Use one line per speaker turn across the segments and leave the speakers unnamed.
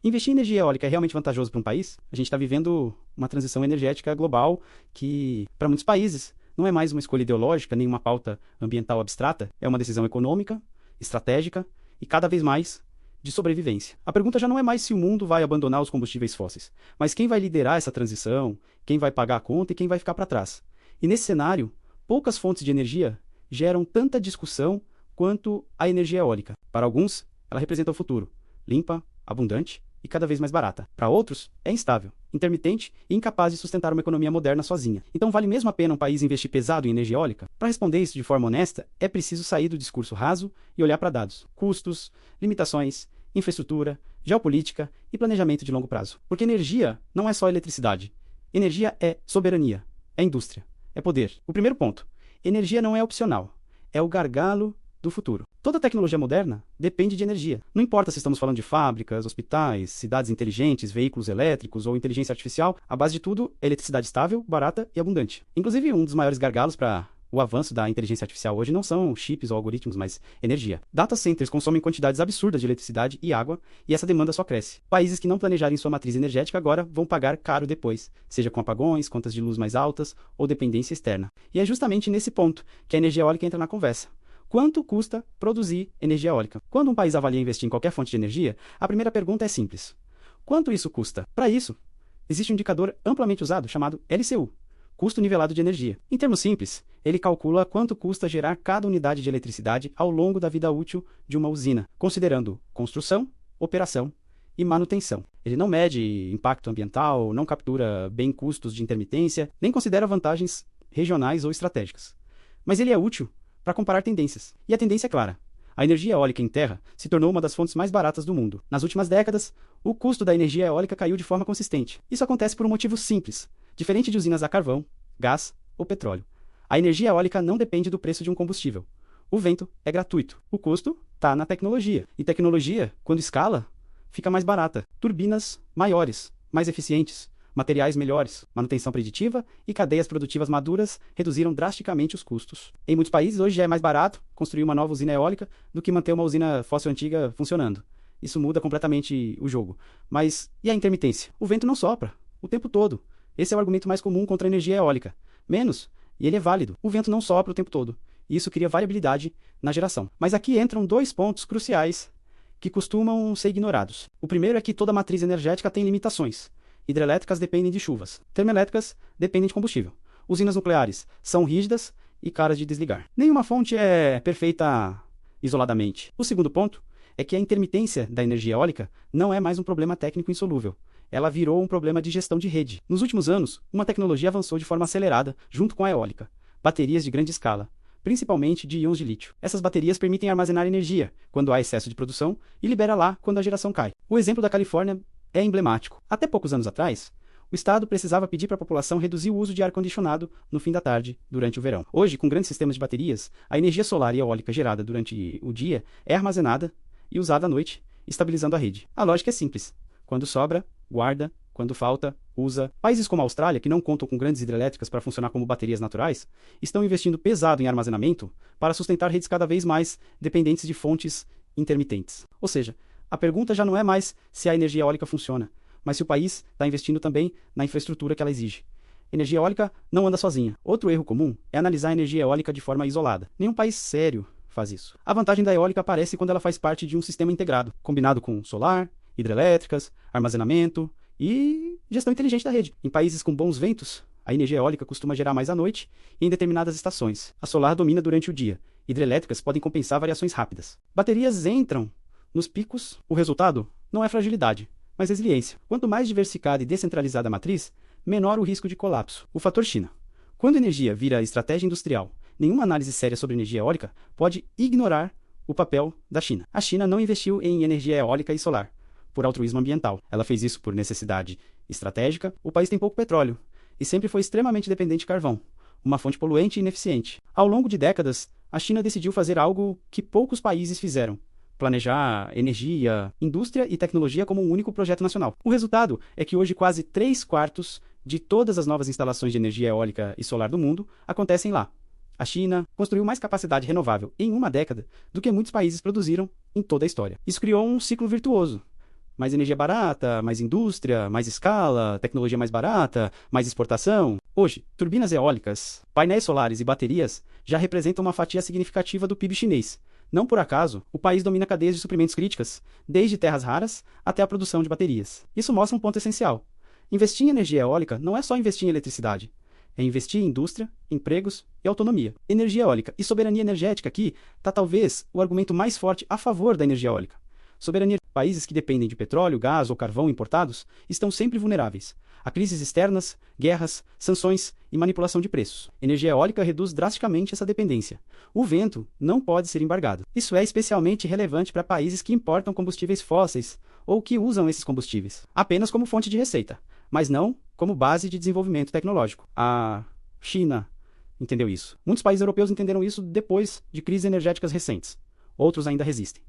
Investir em energia eólica é realmente vantajoso para um país? A gente está vivendo uma transição energética global que, para muitos países, não é mais uma escolha ideológica nem uma pauta ambiental abstrata, é uma decisão econômica, estratégica e cada vez mais de sobrevivência. A pergunta já não é mais se o mundo vai abandonar os combustíveis fósseis, mas quem vai liderar essa transição, quem vai pagar a conta e quem vai ficar para trás. E nesse cenário, poucas fontes de energia geram tanta discussão quanto a energia eólica. Para alguns, ela representa o futuro, limpa, abundante e cada vez mais barata. Para outros, é instável, intermitente e incapaz de sustentar uma economia moderna sozinha. Então vale mesmo a pena um país investir pesado em energia eólica? Para responder isso de forma honesta, é preciso sair do discurso raso e olhar para dados, custos, limitações, infraestrutura, geopolítica e planejamento de longo prazo. Porque energia não é só eletricidade. Energia é soberania, é indústria, é poder. O primeiro ponto, energia não é opcional, é o gargalo do futuro. Toda tecnologia moderna depende de energia. Não importa se estamos falando de fábricas, hospitais, cidades inteligentes, veículos elétricos ou inteligência artificial, a base de tudo é eletricidade estável, barata e abundante. Inclusive, um dos maiores gargalos para o avanço da inteligência artificial hoje não são chips ou algoritmos, mas energia. Data centers consomem quantidades absurdas de eletricidade e água, e essa demanda só cresce. Países que não planejarem sua matriz energética agora vão pagar caro depois, seja com apagões, contas de luz mais altas ou dependência externa. E é justamente nesse ponto que a energia eólica entra na conversa. Quanto custa produzir energia eólica? Quando um país avalia investir em qualquer fonte de energia, a primeira pergunta é simples. Quanto isso custa? Para isso, existe um indicador amplamente usado chamado LCU, custo nivelado de energia. Em termos simples, ele calcula quanto custa gerar cada unidade de eletricidade ao longo da vida útil de uma usina, considerando construção, operação e manutenção. Ele não mede impacto ambiental, não captura bem custos de intermitência, nem considera vantagens regionais ou estratégicas. Mas ele é útil para comparar tendências. E a tendência é clara. A energia eólica em terra se tornou uma das fontes mais baratas do mundo. Nas últimas décadas, o custo da energia eólica caiu de forma consistente. Isso acontece por um motivo simples. Diferente de usinas a carvão, gás ou petróleo, a energia eólica não depende do preço de um combustível. O vento é gratuito. O custo está na tecnologia. E tecnologia, quando escala, fica mais barata. Turbinas maiores, mais eficientes, materiais melhores, manutenção preditiva e cadeias produtivas maduras reduziram drasticamente os custos. Em muitos países, hoje já é mais barato construir uma nova usina eólica do que manter uma usina fóssil antiga funcionando. Isso muda completamente o jogo. Mas e a intermitência? O vento não sopra o tempo todo. Esse é o argumento mais comum contra a energia eólica. Menos, e ele é válido, o vento não sopra o tempo todo. E isso cria variabilidade na geração. Mas aqui entram dois pontos cruciais que costumam ser ignorados. O primeiro é que toda matriz energética tem limitações. Hidrelétricas dependem de chuvas. Termoelétricas dependem de combustível. Usinas nucleares são rígidas e caras de desligar. Nenhuma fonte é perfeita isoladamente. O segundo ponto é que a intermitência da energia eólica não é mais um problema técnico insolúvel. Ela virou um problema de gestão de rede. Nos últimos anos, uma tecnologia avançou de forma acelerada junto com a eólica. Baterias de grande escala, principalmente de íons de lítio. Essas baterias permitem armazenar energia quando há excesso de produção e libera lá quando a geração cai. O exemplo da Califórnia é emblemático. Até poucos anos atrás, o Estado precisava pedir para a população reduzir o uso de ar-condicionado no fim da tarde, durante o verão. Hoje, com grandes sistemas de baterias, a energia solar e eólica gerada durante o dia é armazenada e usada à noite, estabilizando a rede. A lógica é simples. Quando sobra, guarda. Quando falta, usa. Países como a Austrália, que não contam com grandes hidrelétricas para funcionar como baterias naturais, estão investindo pesado em armazenamento para sustentar redes cada vez mais dependentes de fontes intermitentes. Ou seja, a pergunta já não é mais se a energia eólica funciona, mas se o país está investindo também na infraestrutura que ela exige. Energia eólica não anda sozinha. Outro erro comum é analisar a energia eólica de forma isolada. Nenhum país sério faz isso. A vantagem da eólica aparece quando ela faz parte de um sistema integrado, combinado com solar, hidrelétricas, armazenamento e gestão inteligente da rede. Em países com bons ventos, a energia eólica costuma gerar mais à noite e em determinadas estações. A solar domina durante o dia. Hidrelétricas podem compensar variações rápidas. Baterias entram nos picos. O resultado não é fragilidade, mas resiliência. Quanto mais diversificada e descentralizada a matriz, menor o risco de colapso. O fator China. Quando a energia vira estratégia industrial, nenhuma análise séria sobre energia eólica pode ignorar o papel da China. A China não investiu em energia eólica e solar por altruísmo ambiental. Ela fez isso por necessidade estratégica. O país tem pouco petróleo e sempre foi extremamente dependente de carvão, uma fonte poluente e ineficiente. Ao longo de décadas, a China decidiu fazer algo que poucos países fizeram: planejar energia, indústria e tecnologia como um único projeto nacional. O resultado é que hoje quase 3/4 de todas as novas instalações de energia eólica e solar do mundo acontecem lá. A China construiu mais capacidade renovável em uma década do que muitos países produziram em toda a história. Isso criou um ciclo virtuoso. Mais energia barata, mais indústria, mais escala, tecnologia mais barata, mais exportação. Hoje, turbinas eólicas, painéis solares e baterias já representam uma fatia significativa do PIB chinês. Não por acaso, o país domina cadeias de suprimentos críticas, desde terras raras até a produção de baterias. Isso mostra um ponto essencial. Investir em energia eólica não é só investir em eletricidade. É investir em indústria, empregos e autonomia. Energia eólica e soberania energética aqui está talvez o argumento mais forte a favor da energia eólica. Soberania. Países que dependem de petróleo, gás ou carvão importados estão sempre vulneráveis a crises externas, guerras, sanções e manipulação de preços. Energia eólica reduz drasticamente essa dependência. O vento não pode ser embargado. Isso é especialmente relevante para países que importam combustíveis fósseis ou que usam esses combustíveis apenas como fonte de receita, mas não como base de desenvolvimento tecnológico. A China entendeu isso. Muitos países europeus entenderam isso depois de crises energéticas recentes. Outros ainda resistem.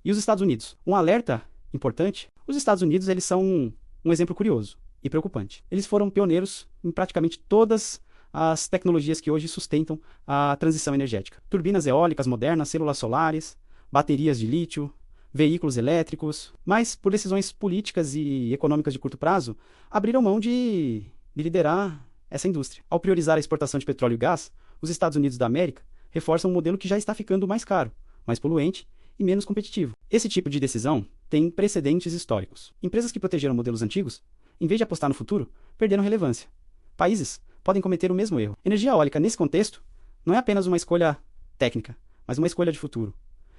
E os Estados Unidos? Um alerta importante. Os Estados Unidos eles são um exemplo curioso e preocupante. Eles foram pioneiros em praticamente todas as tecnologias que hoje sustentam a transição energética. Turbinas eólicas modernas, células solares, baterias de lítio, veículos elétricos, mas por decisões políticas e econômicas de curto prazo, abriram mão de liderar essa indústria. Ao priorizar a exportação de petróleo e gás, os Estados Unidos da América reforçam um modelo que já está ficando mais caro, mais poluente e menos competitivo. Esse tipo de decisão tem precedentes históricos. Empresas que protegeram modelos antigos, em vez de apostar no futuro, perderam relevância. Países podem cometer o mesmo erro. Energia eólica, nesse contexto, não é apenas uma escolha técnica, mas uma escolha de futuro.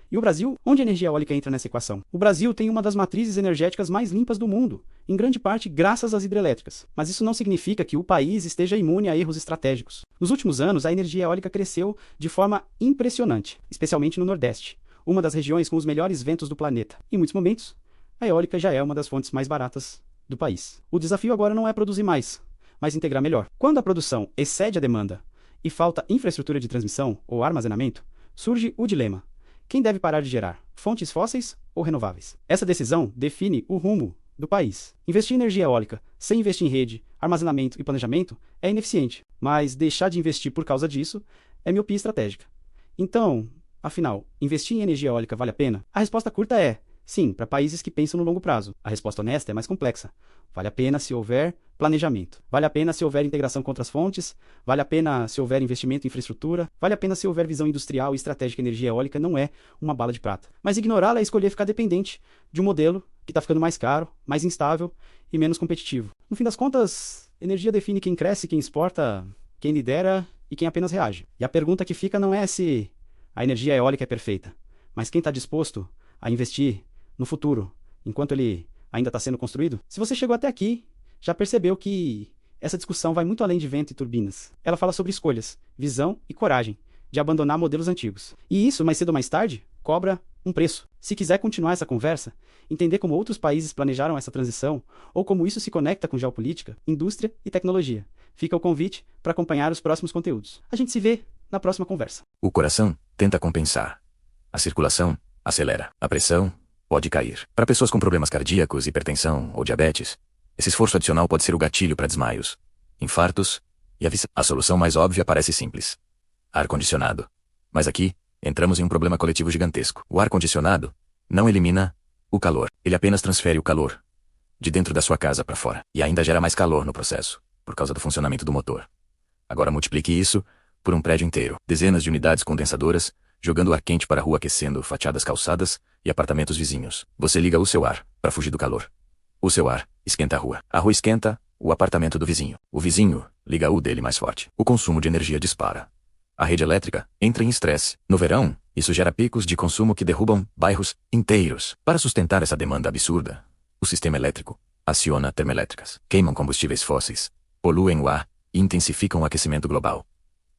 E o Brasil, onde a energia eólica entra nessa equação? O Brasil tem uma das matrizes energéticas mais limpas do mundo, em grande parte graças às hidrelétricas. Mas isso não significa que o país esteja imune a erros estratégicos. Nos últimos anos, a energia eólica cresceu de forma impressionante, especialmente no Nordeste, uma das regiões com os melhores ventos do planeta. Em muitos momentos, a eólica já é uma das fontes mais baratas do país. O desafio agora não é produzir mais, mas integrar melhor. Quando a produção excede a demanda e falta infraestrutura de transmissão ou armazenamento, surge o dilema. Quem deve parar de gerar? Fontes fósseis ou renováveis? Essa decisão define o rumo do país. Investir em energia eólica sem investir em rede, armazenamento e planejamento é ineficiente, mas deixar de investir por causa disso é miopia estratégica. Então, afinal, investir em energia eólica vale a pena? A resposta curta é sim, para países que pensam no longo prazo. A resposta honesta é mais complexa. Vale a pena se houver planejamento. Vale a pena se houver integração com outras fontes. Vale a pena se houver investimento em infraestrutura. Vale a pena se houver visão industrial e estratégica. Energia eólica não é uma bala de prata. Mas ignorá-la é escolher ficar dependente de um modelo que está ficando mais caro, mais instável e menos competitivo. No fim das contas, energia define quem cresce, quem exporta, quem lidera e quem apenas reage. E a pergunta que fica não é se a energia eólica é perfeita, mas quem está disposto a investir no futuro, enquanto ele ainda está sendo construído. Se você chegou até aqui, já percebeu que essa discussão vai muito além de vento e turbinas. Ela fala sobre escolhas, visão e coragem de abandonar modelos antigos. E isso, mais cedo ou mais tarde, cobra um preço. Se quiser continuar essa conversa, entender como outros países planejaram essa transição, ou como isso se conecta com geopolítica, indústria e tecnologia, fica o convite para acompanhar os próximos conteúdos. A gente se vê na próxima conversa.
O coração tenta compensar. A circulação acelera. A pressão pode cair. Para pessoas com problemas cardíacos, hipertensão ou diabetes, esse esforço adicional pode ser o gatilho para desmaios, infartos e a solução mais óbvia parece simples. Ar-condicionado. Mas aqui, entramos em um problema coletivo gigantesco. O ar-condicionado não elimina o calor. Ele apenas transfere o calor de dentro da sua casa para fora. E ainda gera mais calor no processo, por causa do funcionamento do motor. Agora multiplique isso por um prédio inteiro. Dezenas de unidades condensadoras, jogando ar quente para a rua, aquecendo fachadas, calçadas e apartamentos vizinhos. Você liga o seu ar para fugir do calor. O seu ar esquenta a rua. A rua esquenta o apartamento do vizinho. O vizinho liga o dele mais forte. O consumo de energia dispara. A rede elétrica entra em estresse. No verão, isso gera picos de consumo que derrubam bairros inteiros. Para sustentar essa demanda absurda, o sistema elétrico aciona termoelétricas. Queimam combustíveis fósseis, poluem o ar e intensificam o aquecimento global.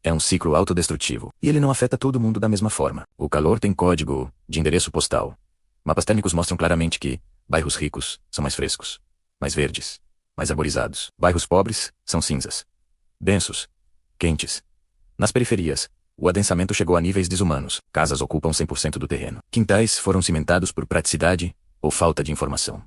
É um ciclo autodestrutivo, e ele não afeta todo mundo da mesma forma. O calor tem código de endereço postal. Mapas térmicos mostram claramente que bairros ricos são mais frescos, mais verdes, mais arborizados. Bairros pobres são cinzas, densos, quentes. Nas periferias, o adensamento chegou a níveis desumanos. Casas ocupam 100% do terreno. Quintais foram cimentados por praticidade ou falta de informação.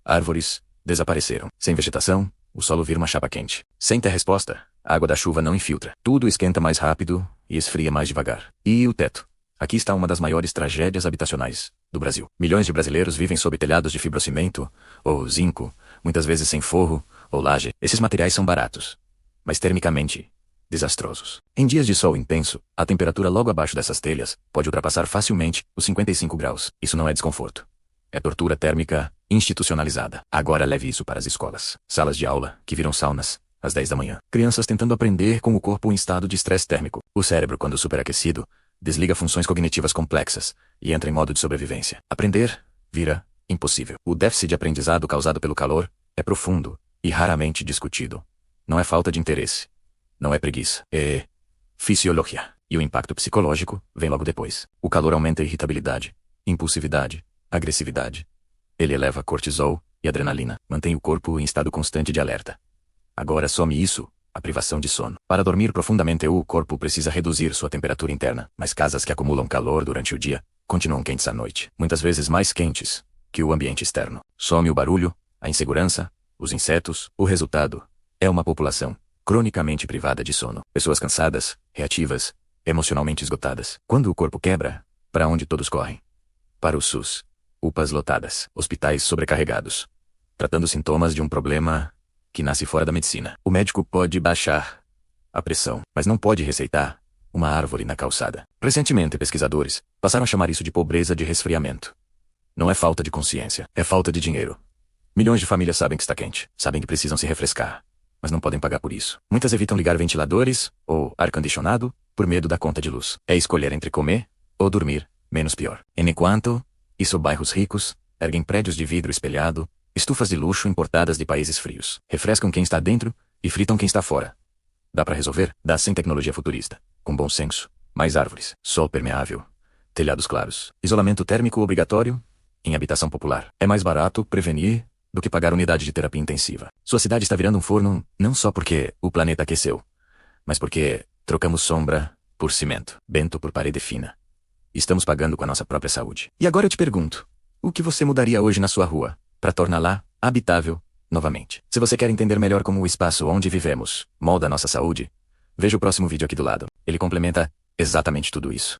Árvores desapareceram. Sem vegetação, o solo vira uma chapa quente. Sem ter resposta, a água da chuva não infiltra. Tudo esquenta mais rápido e esfria mais devagar. E o teto? Aqui está uma das maiores tragédias habitacionais do Brasil. Milhões de brasileiros vivem sob telhados de fibrocimento ou zinco, muitas vezes sem forro ou laje. Esses materiais são baratos, mas termicamente desastrosos. Em dias de sol intenso, a temperatura logo abaixo dessas telhas pode ultrapassar facilmente os 55 graus. Isso não é desconforto. É tortura térmica institucionalizada. Agora leve isso para as escolas. Salas de aula, que viram saunas, às 10 da manhã. Crianças tentando aprender com o corpo em estado de estresse térmico. O cérebro, quando superaquecido, desliga funções cognitivas complexas e entra em modo de sobrevivência. Aprender vira impossível. O déficit de aprendizado causado pelo calor é profundo e raramente discutido. Não é falta de interesse. Não é preguiça. É fisiologia. E o impacto psicológico vem logo depois. O calor aumenta a irritabilidade, impulsividade, agressividade. Ele eleva cortisol e adrenalina. Mantém o corpo em estado constante de alerta. Agora some isso, a privação de sono. Para dormir profundamente, o corpo precisa reduzir sua temperatura interna, mas casas que acumulam calor durante o dia continuam quentes à noite, muitas vezes mais quentes que o ambiente externo. Some o barulho, a insegurança, os insetos. O resultado é uma população cronicamente privada de sono. Pessoas cansadas, reativas, emocionalmente esgotadas. Quando o corpo quebra, para onde todos correm? Para o SUS. UPAs lotadas, hospitais sobrecarregados, tratando sintomas de um problema que nasce fora da medicina. O médico pode baixar a pressão, mas não pode receitar uma árvore na calçada. Recentemente, pesquisadores passaram a chamar isso de pobreza de resfriamento. Não é falta de consciência, é falta de dinheiro. Milhões de famílias sabem que está quente, sabem que precisam se refrescar, mas não podem pagar por isso. Muitas evitam ligar ventiladores ou ar-condicionado por medo da conta de luz. É escolher entre comer ou dormir, menos pior. Enquanto isso, bairros ricos erguem prédios de vidro espelhado, estufas de luxo importadas de países frios. Refrescam quem está dentro e fritam quem está fora. Dá para resolver? Dá sem tecnologia futurista. Com bom senso. Mais árvores. Sol permeável. Telhados claros. Isolamento térmico obrigatório em habitação popular. É mais barato prevenir do que pagar unidade de terapia intensiva. Sua cidade está virando um forno não só porque o planeta aqueceu, mas porque trocamos sombra por cimento, bento por parede fina. Estamos pagando com a nossa própria saúde. E agora eu te pergunto, o que você mudaria hoje na sua rua para torná-la habitável novamente? Se você quer entender melhor como o espaço onde vivemos molda a nossa saúde, veja o próximo vídeo aqui do lado. Ele complementa exatamente tudo isso.